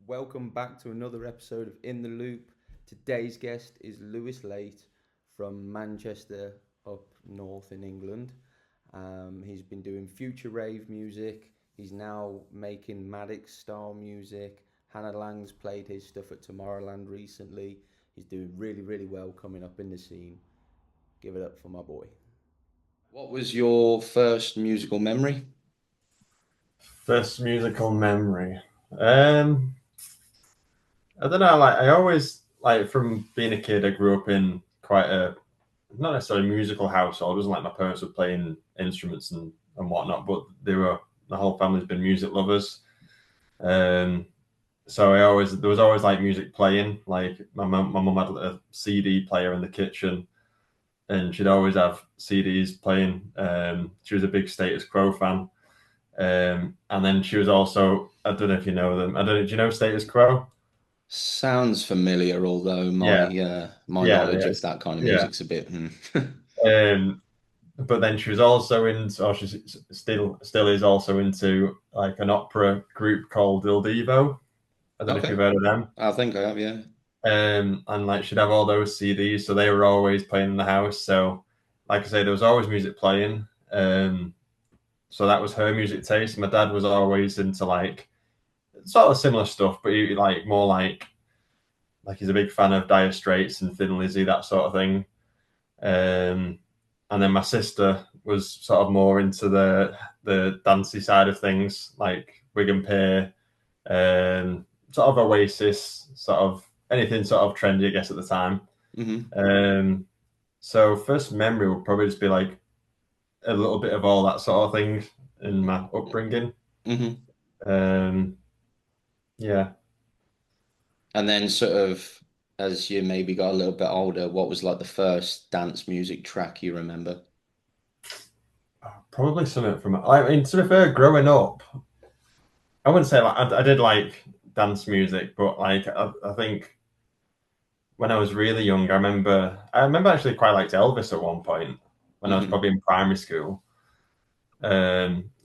Welcome back to another episode of In the Loop. Today's guest is Laite from Manchester up north in England. He's been doing future rave music. He's now making Maddox style music. Hannah Lang's played his stuff at Tomorrowland recently. He's doing really, really well coming up in the scene. Give it up for my boy. What was your first musical memory? First musical memory. I don't know. Like I always from being a kid, I grew up in quite a not necessarily musical household. It wasn't like my parents were playing instruments and whatnot, but the whole family's been music lovers. Um, so there was always like music playing. Like my mum had a CD player in the kitchen, and she'd always have CDs playing. She was a big Status Quo fan. And then she was also, I don't know if you know them. I don't know. Do you know Status Quo? Sounds familiar, although my Yeah, my yeah, knowledge yeah, of that kind of yeah. music's a bit. Um, but then she was also into, or she's still is also into like an opera group called Il Divo. I don't know if Okay, you've heard of them. I think I have. Yeah. And like she'd have all those CDs, so they were always playing in the house. So, like I say, there was always music playing. So that was her music taste. My dad was always into like sort of similar stuff, but he like more like he's a big fan of Dire Straits and Thin Lizzy, that sort of thing. And then my sister was sort of more into the dancey side of things, like Wig and Pear, sort of Oasis, sort of anything sort of trendy, I guess, at the time. Hmm. Um, so first memory would probably just be like a little bit of all that sort of thing in my upbringing. Hmm. Um, yeah. And then, sort of, as you maybe got a little bit older, what was like the first dance music track you remember? Probably something from. I mean, to be fair, growing up, I wouldn't say like I did like dance music, but like I think when I was really young, I remember actually quite liked Elvis at one point when I was Hmm. probably in primary school.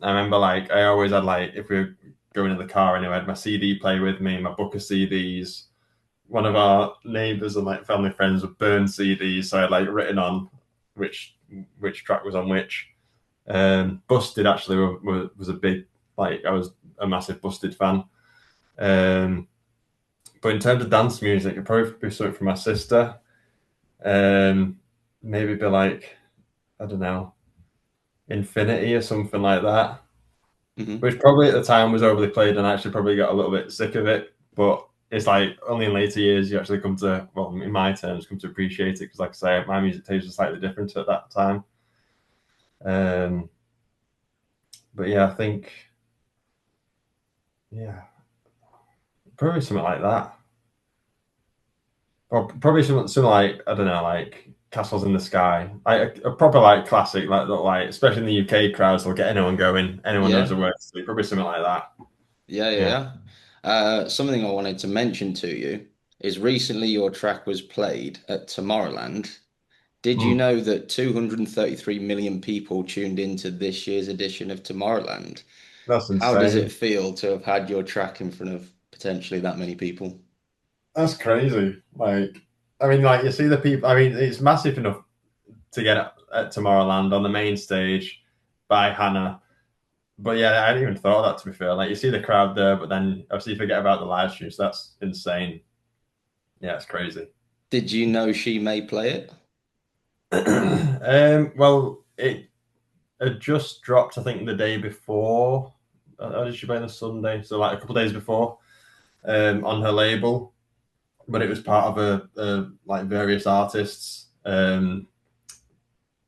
I remember like I always had like if we were going in the car anyway, I had my CD player with me, my book of CDs. One of our neighbours and like family friends would burn CDs, so I had like written on which which track was on which. Busted actually was a big like I was a massive Busted fan. Um, but in terms of dance music, it'd probably be something from my sister. Um, maybe be like I don't know, Infinity or something like that. Hmm. Which probably at the time was overly played, and I actually probably got a little bit sick of it. But it's like only in later years you actually come to, well, in my terms, come to appreciate it because, like I say, my music taste was slightly different at that time. Um, but yeah, I think yeah, probably something like that. Or probably something like I don't know, like Castles in the Sky, like a proper like classic, like especially in the UK crowds, will get anyone going. Anyone knows the Yeah, words. So probably something like that. yeah, yeah, Yeah. yeah. Something I wanted to mention to you is recently your track was played at Tomorrowland. Did you Mm, know that 233 million people tuned into this year's edition of Tomorrowland? that's How does it insane. feel to have had your track in front of potentially that many people? That's crazy. Like, I mean, like you see the people. I mean, it's massive enough to get at Tomorrowland on the main stage by Hannah. But yeah, I hadn't even thought of that to be fair. Like you see the crowd there, but then obviously you forget about the live stream. So that's insane. Yeah, it's crazy. Did you know she may play it? Well, it had just dropped, I think, the day before. Did she play on the Sunday? So like a couple of days before, on her label. But it was part of a like various artists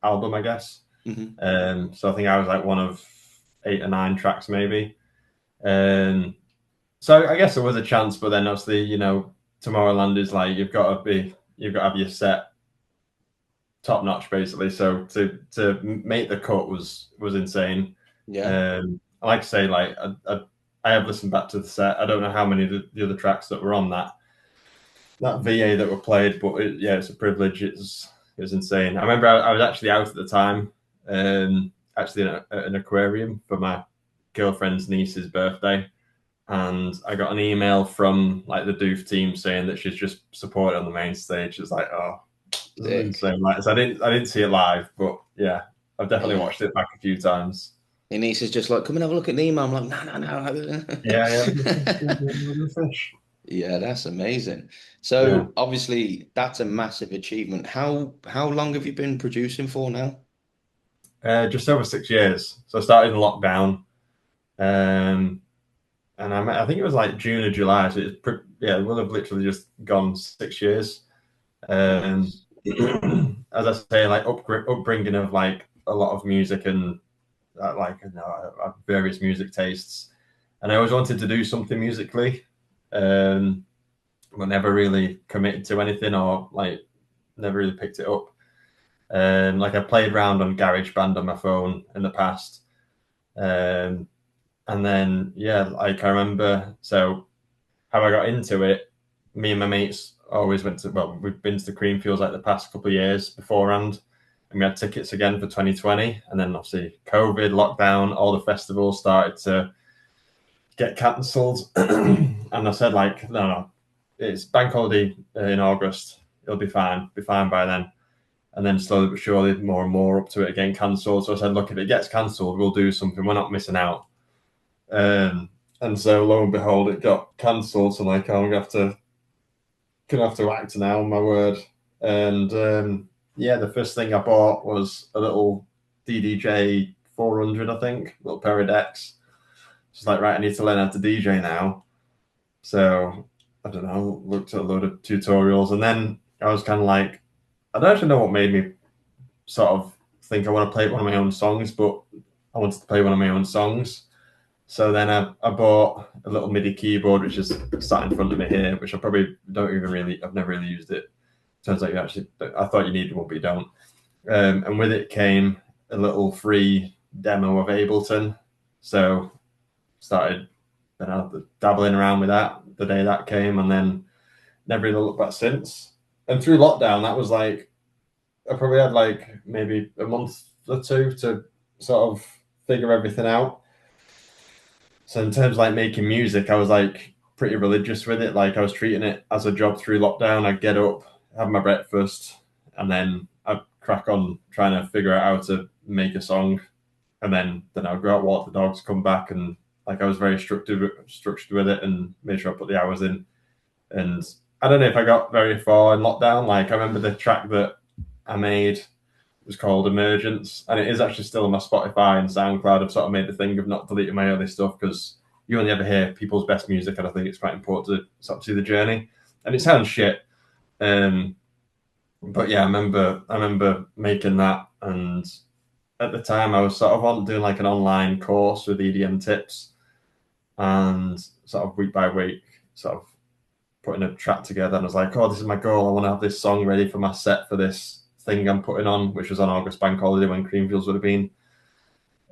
album, I guess. Hmm. So I think I was like one of 8 or 9 tracks, maybe. Um, so I guess there was a chance, but then obviously, Tomorrowland is like you've got to have your set top notch, basically. So to make the cut was insane. Yeah. I like to say, like I have listened back to the set. I don't know how many of the other tracks that were on that VA that were played, but yeah, it's a privilege. It was insane. I remember I was actually out at the time, actually in an aquarium for my girlfriend's niece's birthday, and I got an email from like the Doof team saying that she's just supported on the main stage. It's like, oh, this is Sick. insane. Like, so I didn't see it live, but yeah, I've definitely Yeah. watched it back a few times. My niece is just like, come and have a look at Nemo. I'm like, no, no, Yeah, yeah, look at the fish, no. look at the fish. Yeah, that's amazing. Yeah, So obviously that's a massive achievement. How long have you been producing for now? just over 6 years. So I started in lockdown, um, and I think it was like June or July. So yeah, it will have literally just gone 6 years. Um, Nice. as I say, like upbringing of like a lot of music and like you know, various music tastes, and I always wanted to do something musically, um, but never really committed to anything or like never really picked it up. Like I played around on GarageBand on my phone in the past, um, and then yeah, like I remember so how I got into it. Me and my mates always went to we've been to the Creamfields like the past couple of years beforehand, and we had tickets again for 2020, and then obviously COVID lockdown, all the festivals started to get cancelled, and I said like no, no, it's bank holiday in August, it'll be fine by then. And then slowly but surely, more and more up to it getting cancelled. So I said, look, if it gets cancelled, we'll do something. We're not missing out. Um, and so lo and behold, it got cancelled. So I'm like, oh, I'm gonna have to act now on my word. And yeah, the first thing I bought was a little DDJ 400, I think, little pair of decks. Just like, right, I need to learn how to DJ now. So I don't know, looked at a load of tutorials, and then I was kind of like, I don't actually know what made me sort of think I want to play one of my own songs, but I wanted to play one of my own songs. So then I bought a little MIDI keyboard, which is sat in front of me here, which I probably don't even really, I've never really used it. Turns out you actually, I thought you needed one, but you don't. And with it came a little free demo of Ableton. So started then dabbling around with that the day that came, and then never really looked back since. And through lockdown, that was like I probably had like maybe a month or two to sort of figure everything out. So in terms of like making music, I was like pretty religious with it. Like I was treating it as a job through lockdown. I'd get up, have my breakfast, and then I'd crack on trying to figure out how to make a song. And then I'd go out, walk the dogs, come back, and like I was very structured with it, and made sure I put the hours in. And I don't know if I got very far in lockdown. Like I remember the track that I made was called Emergence, and it is actually still on my Spotify and SoundCloud. I've sort of made the thing of not deleting my early stuff because you only ever hear people's best music, and I think it's quite important to sort of see the journey. And it sounds shit, um, but yeah, I remember making that, and at the time I was sort of on doing like an online course with EDM tips, and sort of week by week, sort of putting a track together, and I was like, oh, this is my goal. I want to have this song ready for my set for this thing I'm putting on, which was on August Bank Holiday when Creamfields would have been.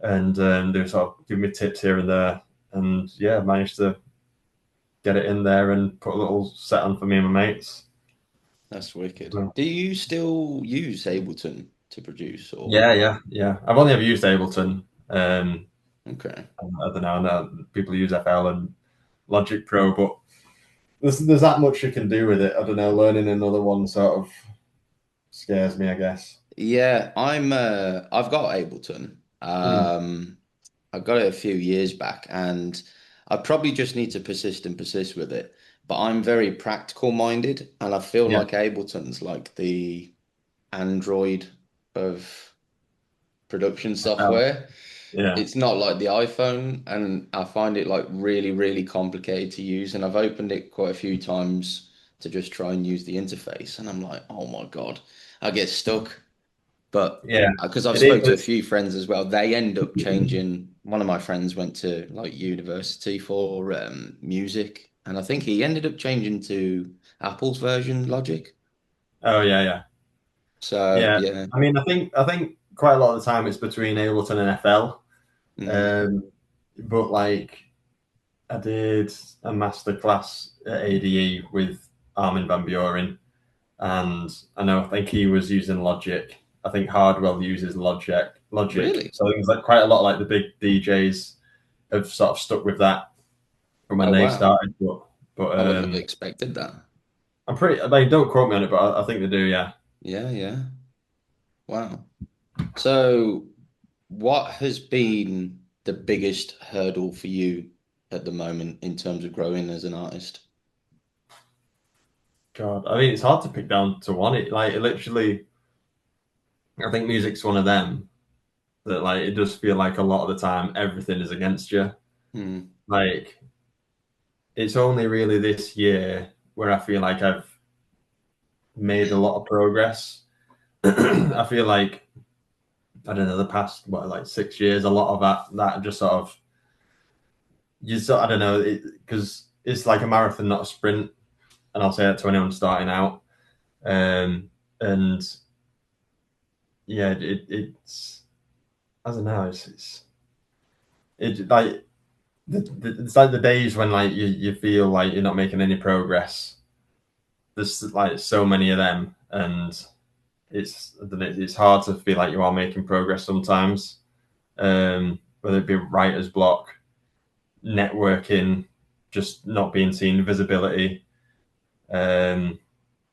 And they were sort of giving me tips here and there. And yeah, managed to get it in there and put a little set on for me and my mates. That's wicked. So, Do you still use Ableton to produce or yeah, yeah, yeah. I've only ever used Ableton. okay. I don't know. People use FL and Logic Pro, but there's that much you can do with it. I don't know. Learning another one sort of scares me, I guess. Yeah, I've got Ableton. Mm. I got it a few years back and I probably just need to persist and persist with it. But I'm very practical minded and I feel Yeah. like Ableton's like the Android of production FL. software. Yeah. It's not like the iPhone, and I find it like really, really complicated to use. And I've opened it quite a few times to just try and use the interface, and I'm like, oh my God, I get stuck. But Yeah. because I've It spoke to a is. few friends as well, they end up changing. One of my friends went to like university for music, and I think he ended up changing to Apple's version Logic. Oh yeah, yeah, So yeah. yeah, I think quite a lot of the time it's between Ableton and FL. mm, Um, but like I did a masterclass at ADE with Armin van Buren, and I think he was using Logic. I think Hardwell uses Logic. Logic. really, So there's like quite a lot of like the big DJs have sort of stuck with that. from when Oh they wow. started. But I wouldn't have expected that. I'm pretty. Like, don't quote me on it, but I think they do. Yeah. Yeah, yeah. Wow. So, what has been the biggest hurdle for you at the moment in terms of growing as an artist? God, I mean, it's hard to pick down to one. It literally. I think music's one of them that like it does feel like a lot of the time everything is against you. Hmm. Like it's only really this year where I feel like I've made a lot of progress. I feel like I don't know the past what like 6 years, a lot of that just sort of you sort I don't know because it's like a marathon, not a sprint, and I'll say that to anyone starting out. And yeah, it's I don't know, it's like it's like the days when like you feel like you're not making any progress. There's like so many of them, and it's hard to feel like you are making progress sometimes. Whether it be writer's block, networking, just not being seen, visibility, and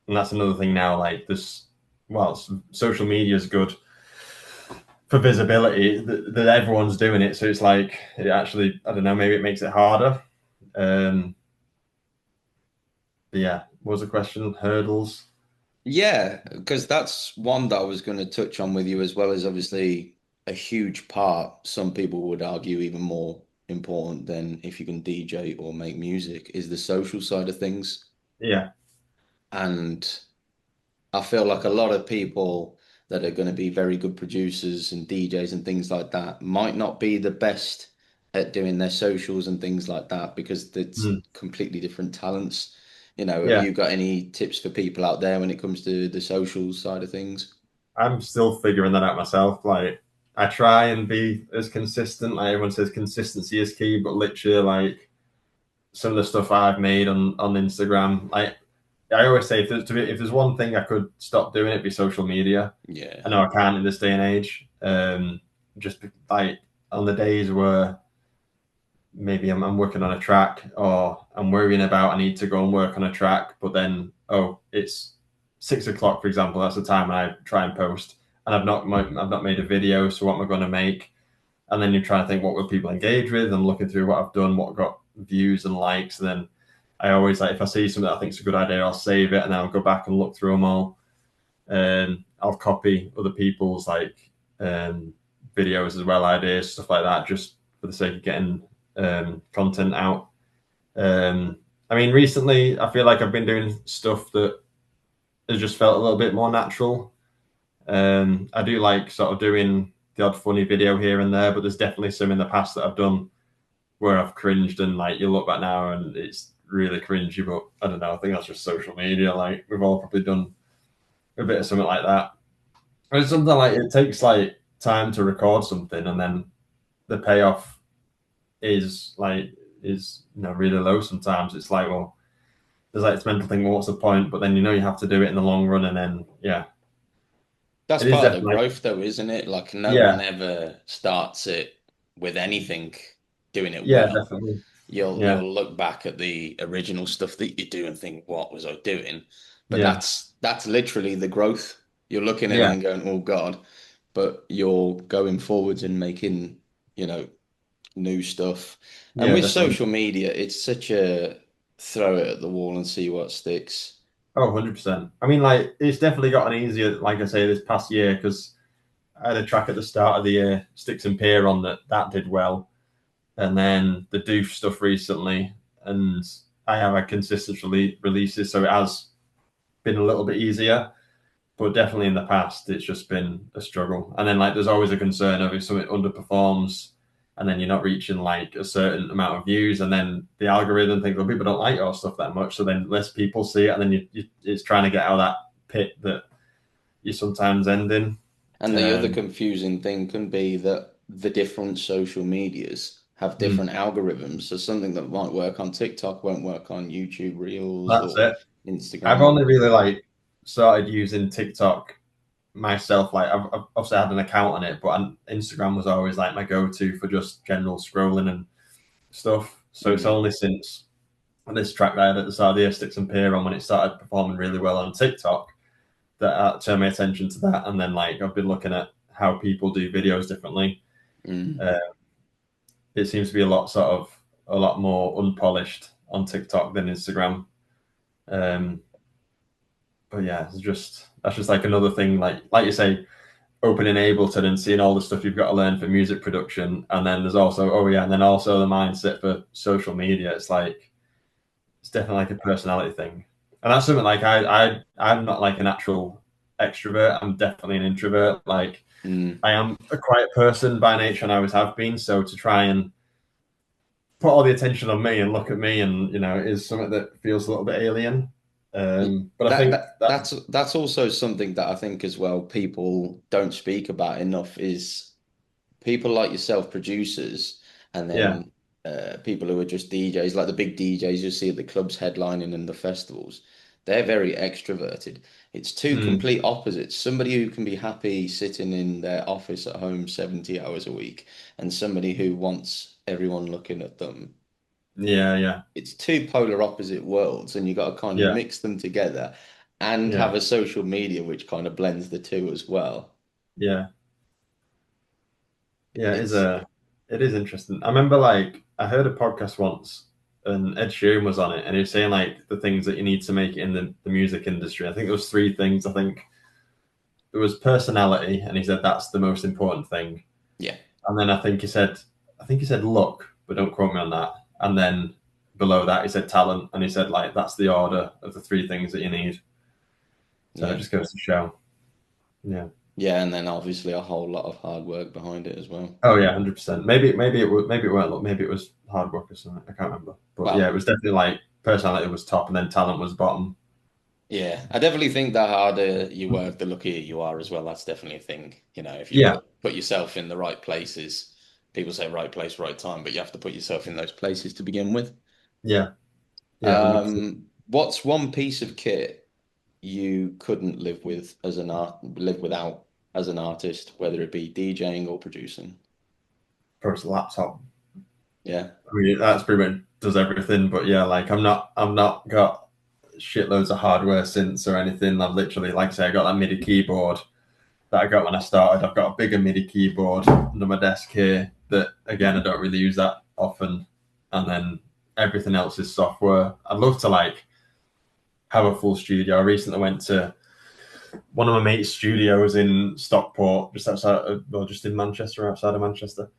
that's another thing now. Like this, well, social media is good for visibility that everyone's doing it, so it's like it actually I don't know, maybe it makes it harder. Um, but yeah, what was the question? Hurdles. Yeah, because that's one that I was going to touch on with you, as well as obviously a huge part, some people would argue even more important than if you can DJ or make music, is the social side of things. Yeah. And I feel like a lot of people that are going to be very good producers and DJs and things like that might not be the best at doing their socials and things like that because it's Mm. completely different talents. You know, have Yeah. you got any tips for people out there when it comes to the social side of things? I'm still figuring that out myself. Like I try and be as consistent. Like everyone says, consistency is key, but literally, like some of the stuff I've made on Instagram, like I always say, if there's one thing I could stop doing, it'd be social media. I Yeah. know I can't in this day and age. Just like on the days where maybe I'm working on a track or I'm worrying about I need to go and work on a track, but then it's 6 o'clock, for example. That's the time when I try and post, and I've not made a video. So what am I going to make? And then you're trying to think what will people engage with, and looking through what I've done, what got views and likes. And then I always like if I see something that I think is a good idea, I'll save it and then I'll go back and look through them all. I'll copy other people's um, videos as well, ideas, stuff like that, just for the sake of getting content out. Um, I mean, recently I feel like I've been doing stuff that has just felt a little bit more natural. I do like sort of doing the odd funny video here and there, but there's definitely some in the past that I've done where I've cringed and like you look back now and it's really cringy. But I don't know. I think that's just social media. Like we've all probably done a bit of something like that. It's something like it takes like time to record something, and then the payoff is really low. Sometimes it's like, well, there's like this mental thing. Well, what's the point? But then you have to do it in the long run, and then yeah, That's it is part of the definitely growth though, isn't it? Like no one yeah, ever starts it with anything doing it yeah, well. definitely, yeah, You'll look back at the original stuff that you do and think, what was I doing? But yeah, that's literally the growth. You're looking at it yeah, and going, oh God, but you're going forwards and making, you know, new stuff. And yeah, with definitely. social media, it's such a throw it at the wall and see what sticks. Oh, 100%. I mean, like, it's definitely gotten easier, like I say, this past year, because I had a track at the start of the year, Sticks and Peer, on that did well. And then the Doof stuff recently. And I have had consistent releases, so it has been a little bit easier. But definitely in the past, it's just been a struggle. And then, like, there's always a concern of if something underperforms and then you're not reaching like a certain amount of views, and then the algorithm thinks, well, people don't like your stuff that much, so then less people see it, and then it's trying to get out of that pit that you sometimes end in. And the other Um, confusing thing can be that the different social medias have hmm, different algorithms. So something that might work on TikTok won't work on YouTube Reels that's or it. I've Instagram only or really like started using TikTok myself. Like I've obviously had an account on it, but Instagram was always like my go-to for just general scrolling and stuff. So it's only since this track that I had at the start of the year, Sticks and Pier on, when it started performing really well on TikTok, that I turned my attention to that. And then like I've been looking at how people do videos differently. Mm. Uh, it seems to be a lot more unpolished on TikTok than Instagram. Um, but yeah, that's just like another thing, like you say, opening Ableton and seeing all the stuff you've got to learn for music production, and then there's also and then also the mindset for social media. It's like it's definitely like a personality thing, and that's something like I'm not like a natural extrovert. I'm definitely an introvert. Like Mm. I am a quiet person by nature, and I always have been. So to try and put all the attention on me and look at me, and is something that feels a little bit alien. But I That, think that that that's also something that I think as well people don't speak about enough is people like yourself, producers, and yeah, then people who are just DJs, like the big DJs you see at the clubs headlining and the festivals. They're very extroverted. It's two mm, complete opposites. Somebody who can be happy sitting in their office at home 70 hours a week, and somebody who wants everyone looking at them. yeah, It's two polar opposite worlds, and you got to kind of yeah, mix them together and have yeah, a social media which kind of blends the two as well. yeah. Yeah, It's it is interesting. I remember like I heard a podcast once and Ed Sheeran was on it and he was saying like the things that you need to make it in the music industry. I think there was three things. I think there was personality and he said that's the most important thing. yeah, And then I think he said luck, but don't quote me on that. And then below that he said talent and he said like that's the order of the three things that you need. So it yeah. just goes to show. Yeah. Yeah, and then obviously a whole lot of hard work behind it as well. Oh yeah, 100%. Maybe it weren't. Maybe it was hard work or something. I can't remember. But yeah, it Well, was definitely like personality was top, and then talent was bottom. yeah, I definitely think the harder you work, the luckier you are as well. That's definitely a thing. You know, if you Yeah, put yourself in the right places, people say right place, right time, but you have to put yourself in those places to begin with. yeah, yeah, 100%. What's one piece of kit you couldn't live without as an artist, whether it be DJing or producing? First laptop. Yeah. I mean, that's pretty much does everything. But yeah, like I'm not got shitloads of hardware since or anything. I've literally, like I say, I got that MIDI keyboard that I got when I started. I've got a bigger MIDI keyboard under my desk here that again I don't really use that often, and then everything else is software. I'd love to like have a full studio. I recently went to one of my mates' studios in Stockport, just just in Manchester, outside of Manchester.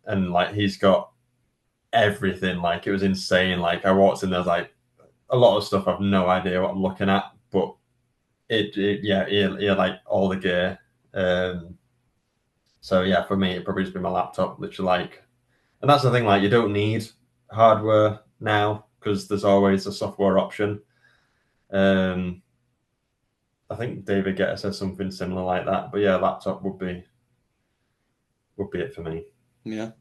And like he's got everything. Like it was insane. Like I walked in, there's like a lot of stuff I've no idea what I'm looking at, but yeah, he had like all the gear. Um, so yeah, for me, it probably just be my laptop, literally like, and that's the thing. Like you don't need hardware now because there's always a software option. Um, I think David Guetta says something similar like that. But yeah, laptop would be it for me. Yeah.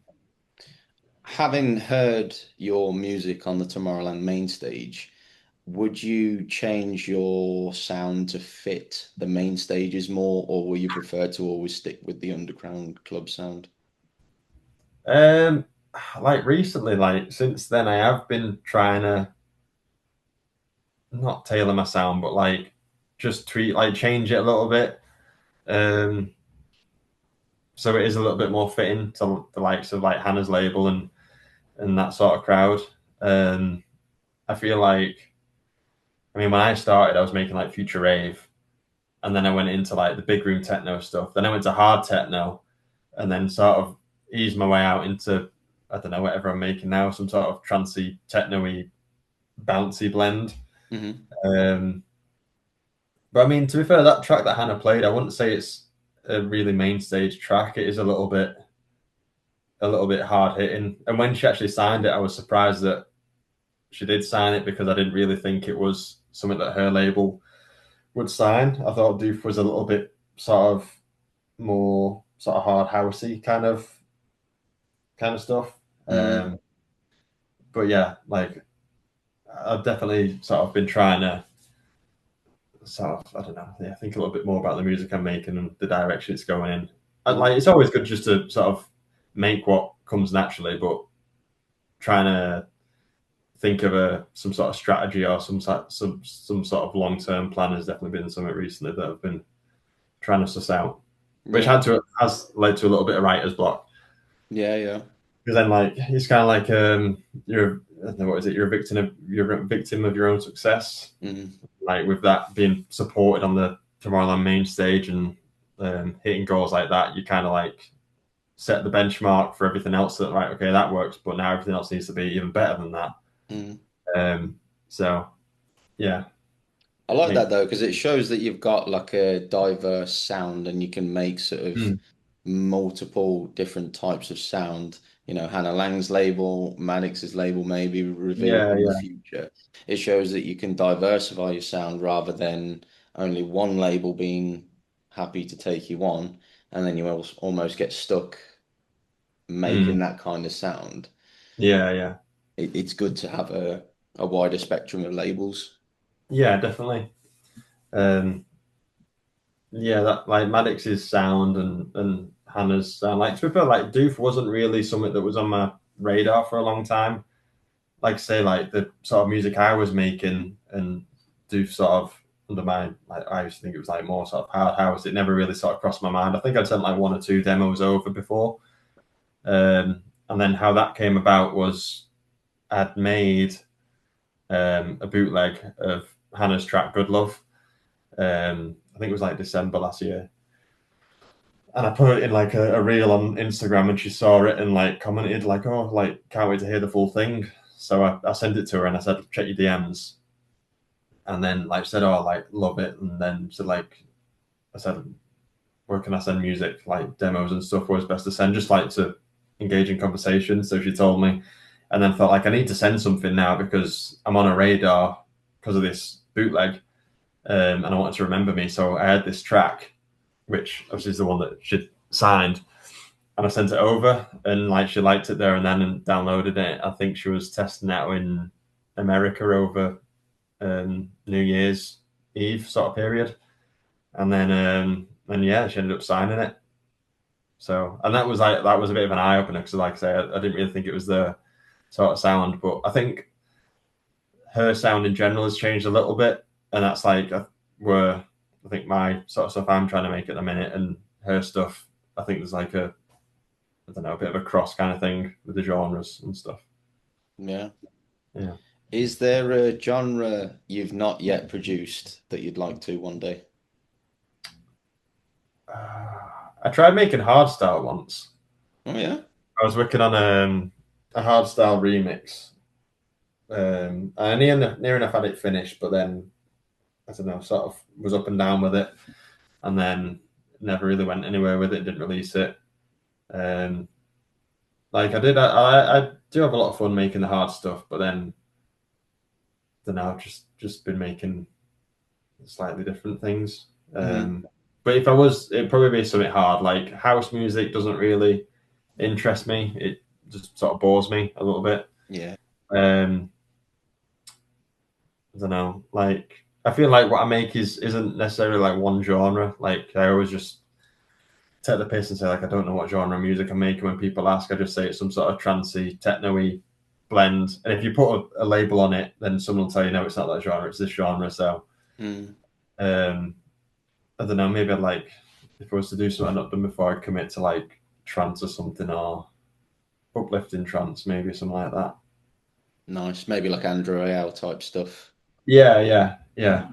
Having heard your music on the Tomorrowland main stage, would you change your sound to fit the main stages more, or will you prefer to always stick with the underground club sound? Um, like recently, like since then, I have been trying to not tailor my sound, but like just change it a little bit. Um, so it is a little bit more fitting to the likes of like Hannah's label and that sort of crowd. Um, I feel like, I mean, when I started, I was making like future rave, and then I went into like the big room techno stuff. Then I went to hard techno, and then sort of eased my way out into I don't know whatever I'm making now, some sort of trancey techno-y bouncy blend. Hmm. Um, but I mean, to be fair, that track that Hannah played, I wouldn't say it's a really main stage track. It is a little bit hard hitting. And when she actually signed it, I was surprised that she did sign it because I didn't really think it was something that her label would sign. I thought Doof was a little bit sort of more sort of hard housey kind of stuff. Mm. But yeah, like I've definitely sort of been trying to sort of I don't know, yeah, think a little bit more about the music I'm making and the direction it's going in. And like it's always good just to sort of make what comes naturally, but trying to think of some sort of strategy or some sort of long term plan has definitely been something recently that I've been trying to suss out, which Yeah. has led to a little bit of writer's block. Yeah. Yeah. Because then, like, it's kind of like you're I don't know, what is it? You're a victim of your own success. Mm. Like with that being supported on the Tomorrowland main stage and hitting goals like that, you kind of like set the benchmark for everything else. That right, okay, that works, but now everything else needs to be even better than that. Mm. So yeah, I like make that though because it shows that you've got like a diverse sound and you can make sort of mm, multiple different types of sound. You know, Hannah Lang's label, Maddox's label, maybe revealed yeah, in the yeah, future. It shows that you can diversify your sound rather than only one label being happy to take you on, and then you almost get stuck making mm, that kind of sound. yeah, yeah, It's good to have a wider spectrum of labels. yeah, definitely. Um, yeah, that like Maddox's sound and Hannah's sound. Like to be fair, like Doof wasn't really something that was on my radar for a long time. Like say like the sort of music I was making and do sort of under my like I used to think it was like more sort of hard house. It never really sort of crossed my mind. I think I'd sent like one or two demos over before. And then how that came about was I'd made a bootleg of Hannah's track Good Love. I think it was like December last year. And I put it in like a reel on Instagram and she saw it and like commented like, oh, like can't wait to hear the full thing. So I sent it to her and I said, check your DMs. And then like said, oh, like love it. And then said like I said, where can I send music? Like demos and stuff, where's best to send? Just like to engage in conversation. So she told me, and then felt like I need to send something now because I'm on a radar because of this bootleg, and I wanted to remember me. So I had this track, which obviously is the one that she signed, and I sent it over, and like she liked it there and then and downloaded it. I think she was testing it out in America over New Year's Eve sort of period, and yeah, she ended up signing it. So, and that was a bit of an eye opener because, like I say, I didn't really think it was the sort of sound, but I think her sound in general has changed a little bit, and that's like where I think my sort of stuff I'm trying to make at the minute, and her stuff, I think there's like I don't know, a bit of a cross kind of thing with the genres and stuff. Yeah. Yeah. Is there a genre you've not yet produced that you'd like to one day? I tried making hardstyle once. Oh yeah. I was working on a hardstyle remix. I near enough had it finished, but then I don't know, sort of was up and down with it, and then never really went anywhere with it. Didn't release it. Um, like I do have a lot of fun making the hard stuff, but then I don't know, I've just been making slightly different things. Hmm. But if I was, it'd probably be something hard. Like house music doesn't really interest me. It just sort of bores me a little bit. Yeah. Um, I don't know. Like I feel like what I make isn't necessarily like one genre. Like I always just take the piss and say like I don't know what genre of music I'm making. When people ask, I just say it's some sort of trancey, techno-y blend. And if you put a label on it, then someone will tell you no, it's not that genre. It's this genre. So Mm. um, I don't know. Maybe I'd like if I was to do something I've not done before, I'd commit to like trance or something or uplifting trance, maybe something like that. Nice. Maybe like Andrew Royale type stuff. Yeah, yeah, yeah,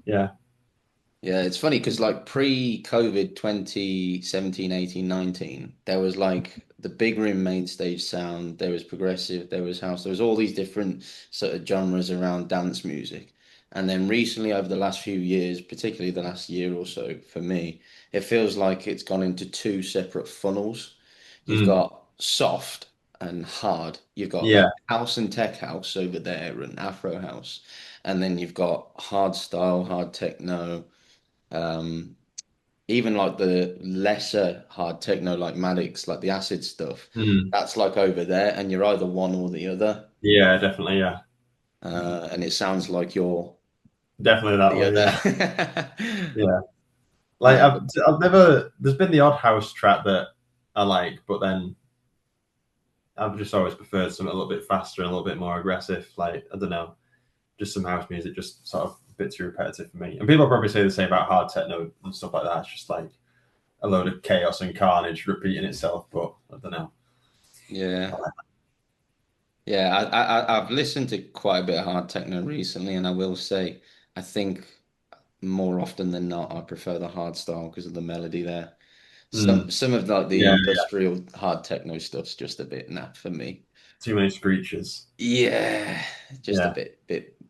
yeah. Yeah, it's funny because like pre-COVID 2017, 18, 19, there was like the big room main stage sound, there was progressive, there was house, there was all these different sort of genres around dance music. And then recently over the last few years, particularly the last year or so for me, it feels like it's gone into two separate funnels. You've Mm, got soft and hard. You've got yeah. like house and tech house over there and Afro house. And then you've got hard style, hard techno, um, even like the lesser hard techno like Maddox, like the acid stuff, Mm, that's like over there, and you're either one or the other. yeah, definitely. Yeah, And it sounds like you're definitely that the way. Yeah, other. yeah. Like No, I've never. There's been the odd house track that I like, but then I've just always preferred something a little bit faster and a little bit more aggressive. Like, I don't know, just some house music, just sort of a bit too repetitive for me. And people probably say the same about hard techno and stuff like that. It's just like a load of chaos and carnage repeating itself. But I don't know. Yeah. Yeah, I've listened to quite a bit of hard techno recently, and I will say, I think more often than not, I prefer the hard style because of the melody there. Mm, Some of like the yeah, industrial hard techno stuff's just a bit naff for me. too many screeches. Yeah, just a Yeah,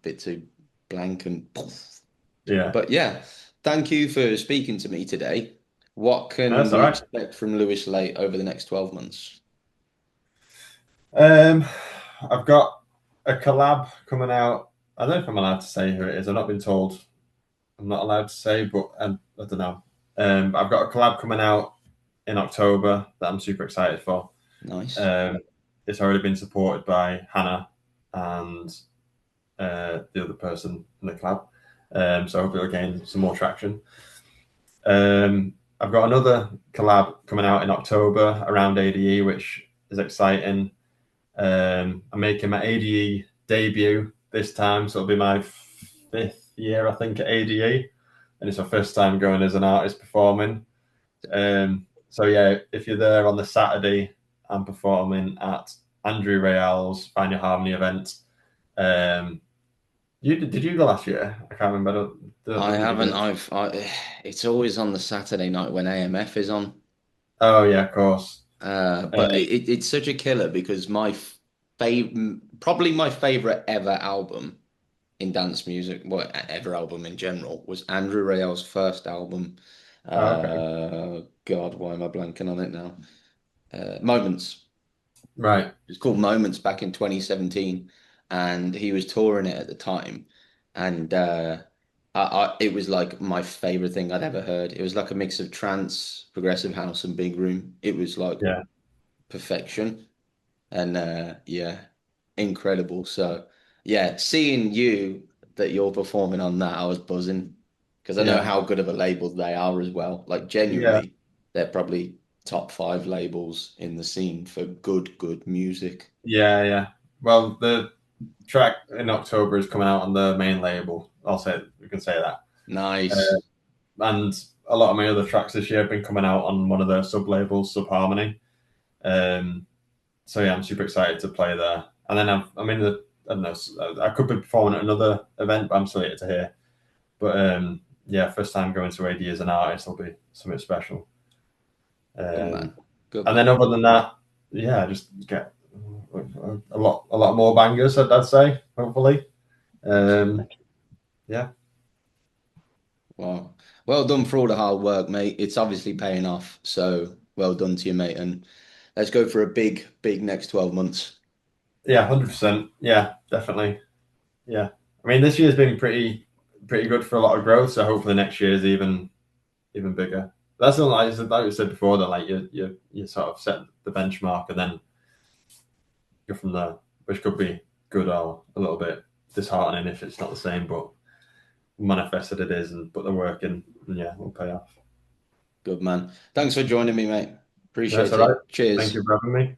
bit too blank and poof. yeah. But yeah, thank you for speaking to me today. What No, can that's all we right. expect from Lewis Late over the next 12 months? Um, I've got a collab coming out. I don't know if I'm allowed to say who it is. I've not been told. I'm not allowed to say, but I don't know. I've got a collab coming out in October that I'm super excited for. Nice. Um, it's already been supported by Hannah and the other person in the collab. So hopefully it'll gain some more traction. I've got another collab coming out in October around ADE, which is exciting. I'm making my ADE debut this time, so it'll be my 5th year, I think, at ADE, and it's my first time going as an artist performing. So yeah, if you're there on the Saturday, I'm performing at Andrew Rayal's Find Your Harmony event. Did you go last year? I can't remember. I don't I think you haven't. did. It's always on the Saturday night when AMF is on. Oh yeah, of course. But it's such a killer because probably my favorite ever album in dance music, well, ever album in general, was Andrew Rayel's first album. Okay. God, why am I blanking on it now? Moments. Right. It's called Moments back in 2017, and he was touring it at the time, and it was like my favorite thing I'd ever heard. It was like a mix of trance, progressive house, and big room. It was like Yeah. perfection, and yeah, incredible. So yeah, seeing you that you're performing on that, I was buzzing because I know Yeah. how good of a label they are as well. Like Yeah. genuinely, they're probably top five labels in the scene for good music. Yeah. Yeah. Well, the track in October is coming out on the main label. I'll say we can say that. Nice. And a lot of my other tracks this year have been coming out on one of their sub labels, Sub Harmony. Um, so yeah, I'm super excited to play there. And then I'm in the I don't know. I could be performing at another event, but I'm still yet to hear. But yeah, first time going to AD as an artist will be something special. Good man. Um, Good and then man. other than that, yeah, just get a lot more bangers. I'd say hopefully. Um, yeah, Wow. Well done for all the hard work, mate. It's obviously paying off. So well done to you, mate. And let's go for a big next 12 months. yeah, 100%. Yeah, definitely. Yeah, I mean this year's been pretty good for a lot of growth. So hopefully next year is even bigger. That's not like we said before that like you sort of set the benchmark and then go from there, which could be good or a little bit disheartening if it's not the same. But manifested it is and put the work in, and yeah, it'll pay off. Good man. Thanks for joining me, mate. That's Appreciate all right. it. Thank Cheers. you for having me.